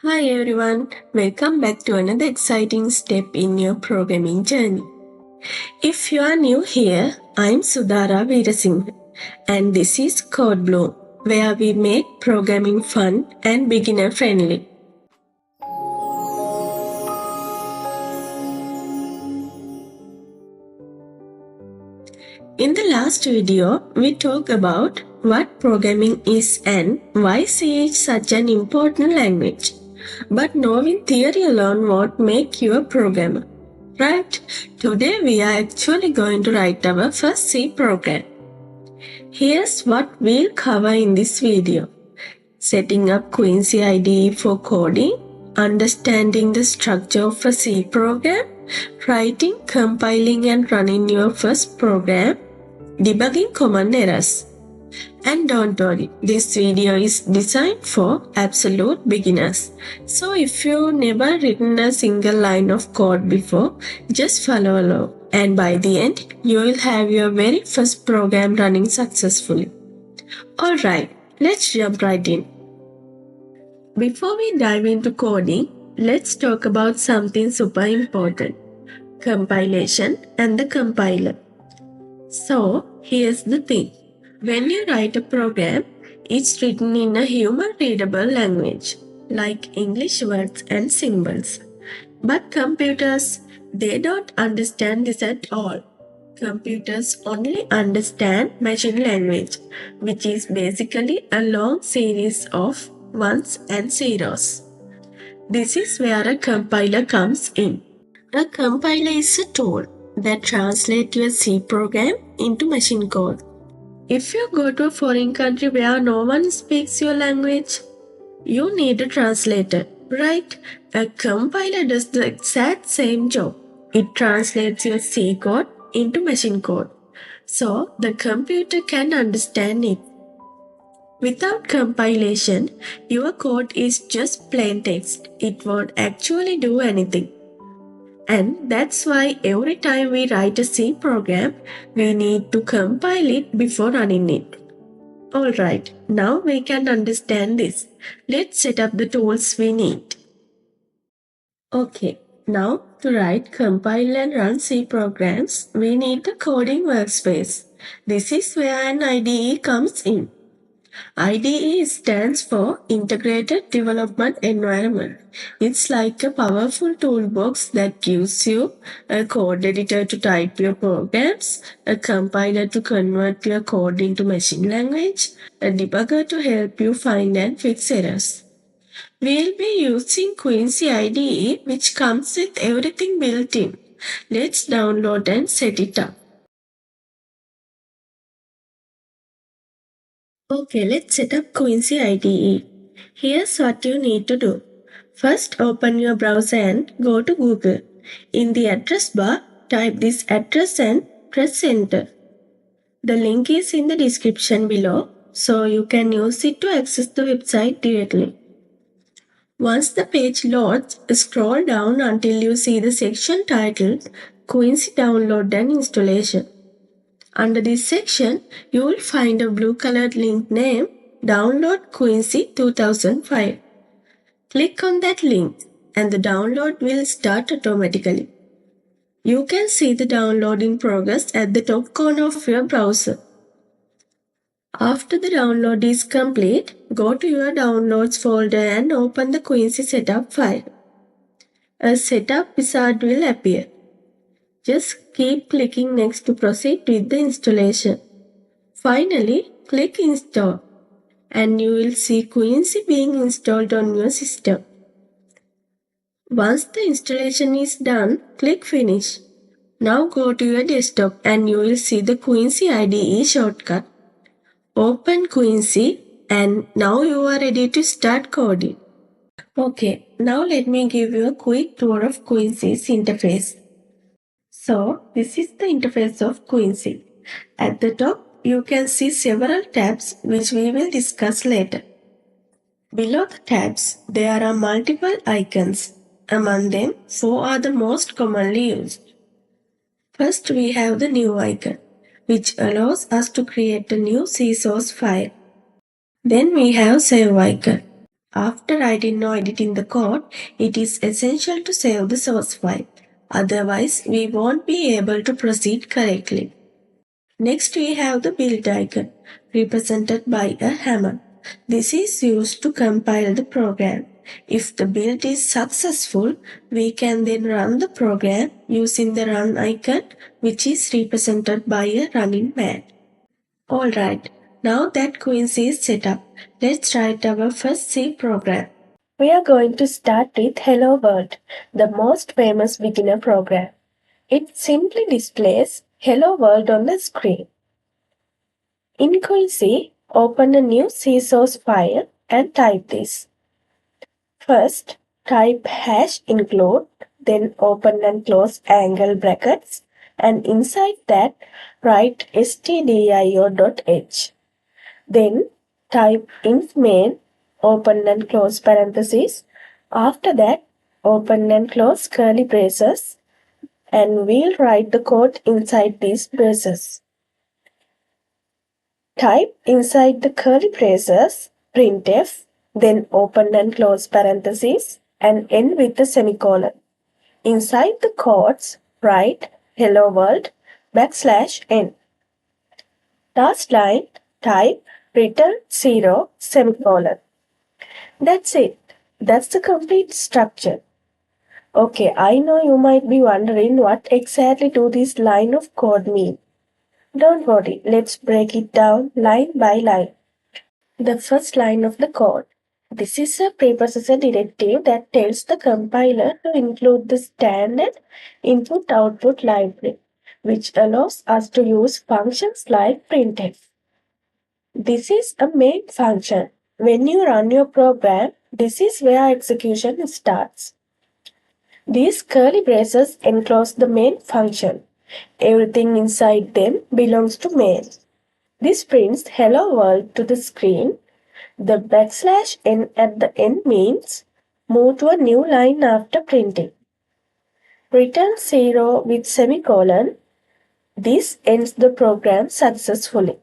Hi everyone, welcome back to another exciting step in your programming journey. If you are new here, I'm Sudhara Veerasinghe and this is CodeBloom, where we make programming fun and beginner friendly. In the last video, we talked about what programming is and why C is such an important language. But knowing theory alone won't make you a programmer, right? Today we are actually going to write our first C program. Here's what we'll cover in this video. Setting up Quincy IDE for coding, understanding the structure of a C program, writing, compiling and running your first program, debugging common errors. And don't worry, this video is designed for absolute beginners. So if you've never written a single line of code before, just follow along. And by the end, you will have your very first program running successfully. Alright, let's jump right in. Before we dive into coding, let's talk about something super important. Compilation and the compiler. So, here's the thing. When you write a program, it's written in a human-readable language, like English words and symbols. But computers, they don't understand this at all. Computers only understand machine language, which is basically a long series of ones and zeros. This is where a compiler comes in. A compiler is a tool that translates your C program into machine code. If you go to a foreign country where no one speaks your language, you need a translator, right? A compiler does the exact same job. It translates your C code into machine code, so the computer can understand it. Without compilation, your code is just plain text. It won't actually do anything. And that's why every time we write a C program, we need to compile it before running it. Alright, now we can understand this. Let's set up the tools we need. Okay, now to write, compile and run C programs, we need the coding workspace. This is where an IDE comes in. IDE stands for Integrated Development Environment. It's like a powerful toolbox that gives you a code editor to type your programs, a compiler to convert your code into machine language, a debugger to help you find and fix errors. We'll be using Quincy IDE, which comes with everything built in. Let's download and set it up. Okay, let's set up Quincy IDE. Here's what you need to do. First, open your browser and go to Google. In the address bar, type this address and press enter. The link is in the description below, so you can use it to access the website directly. Once the page loads, scroll down until you see the section titled Quincy Download and Installation. Under this section, you will find a blue-colored link named Download Quincy 2005. Click on that link and the download will start automatically. You can see the download in progress at the top corner of your browser. After the download is complete, go to your Downloads folder and open the Quincy setup file. A setup wizard will appear. Just keep clicking next to proceed with the installation. Finally, click Install and you will see Quincy being installed on your system. Once the installation is done, click Finish. Now go to your desktop and you will see the Quincy IDE shortcut. Open Quincy and now you are ready to start coding. Okay, now let me give you a quick tour of Quincy's interface. So, this is the interface of Quincy. At the top, you can see several tabs which we will discuss later. Below the tabs, there are multiple icons. Among them, 4 are the most commonly used. First, we have the new icon, which allows us to create a new C source file. Then we have save icon. After writing or editing the code, it is essential to save the source file. Otherwise, we won't be able to proceed correctly. Next, we have the build icon, represented by a hammer. This is used to compile the program. If the build is successful, we can then run the program using the run icon, which is represented by a running man. Alright, now that Quincy is set up, let's write our first C program. We are going to start with Hello World, the most famous beginner program. It simply displays Hello World on the screen. In Quincy, open a new C source file and type this. First, type hash include, then open and close angle brackets, and inside that, write stdio.h. Then, type int main, open and close parentheses. After that, open and close curly braces, and we'll write the code inside these braces. Type inside the curly braces printf, then open and close parentheses and end with a semicolon. Inside the quotes, write hello world \n. Last line, type return 0 semicolon. That's it. That's the complete structure. Okay, I know you might be wondering what exactly do this line of code mean. Don't worry, let's break it down line by line. The first line of the code. This is a preprocessor directive that tells the compiler to include the standard input-output library, which allows us to use functions like printf. This is a main function. When you run your program, this is where execution starts. These curly braces enclose the main function. Everything inside them belongs to main. This prints hello world to the screen. The \n at the end means move to a new line after printing. Return 0 with semicolon. This ends the program successfully.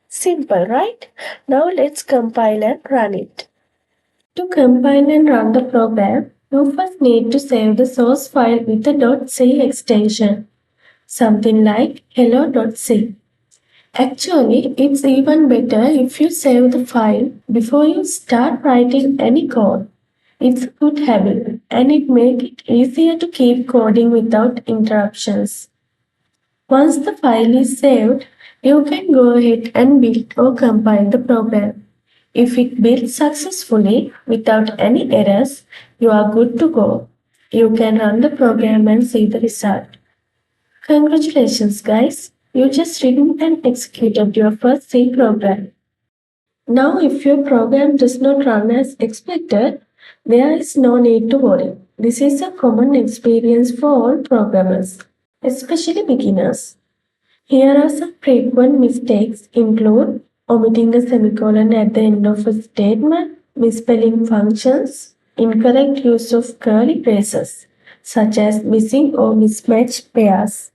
Simple, right? Now let's compile and run it. To compile and run the program, you first need to save the source file with a .c extension, something like hello.c. Actually, it's even better if you save the file before you start writing any code. It's a good habit and it makes it easier to keep coding without interruptions. Once the file is saved, you can go ahead and build or compile the program. If it builds successfully without any errors, you are good to go. You can run the program and see the result. Congratulations, guys! You just written and executed your first C program. Now, if your program does not run as expected, there is no need to worry. This is a common experience for all programmers, especially beginners. Here are some frequent mistakes include omitting a semicolon at the end of a statement, misspelling functions, incorrect use of curly braces, such as missing or mismatched pairs.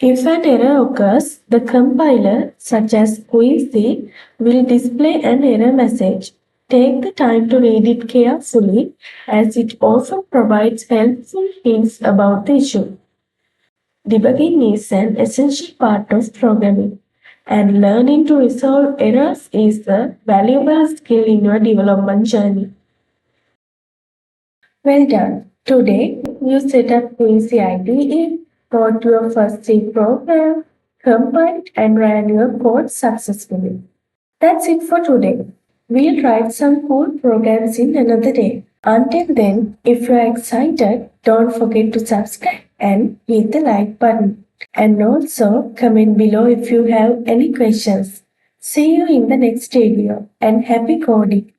If an error occurs, the compiler, such as Quincy, will display an error message. Take the time to read it carefully as it often provides helpful hints about the issue. Debugging is an essential part of programming, and learning to resolve errors is a valuable skill in your development journey. Well done! Today, you set up Quincy IDE, wrote your first C program, compiled and ran your code successfully. That's it for today. We'll write some cool programs in another day. Until then, if you're excited, don't forget to subscribe and hit the like button. And also comment below if you have any questions. See you in the next video and happy coding!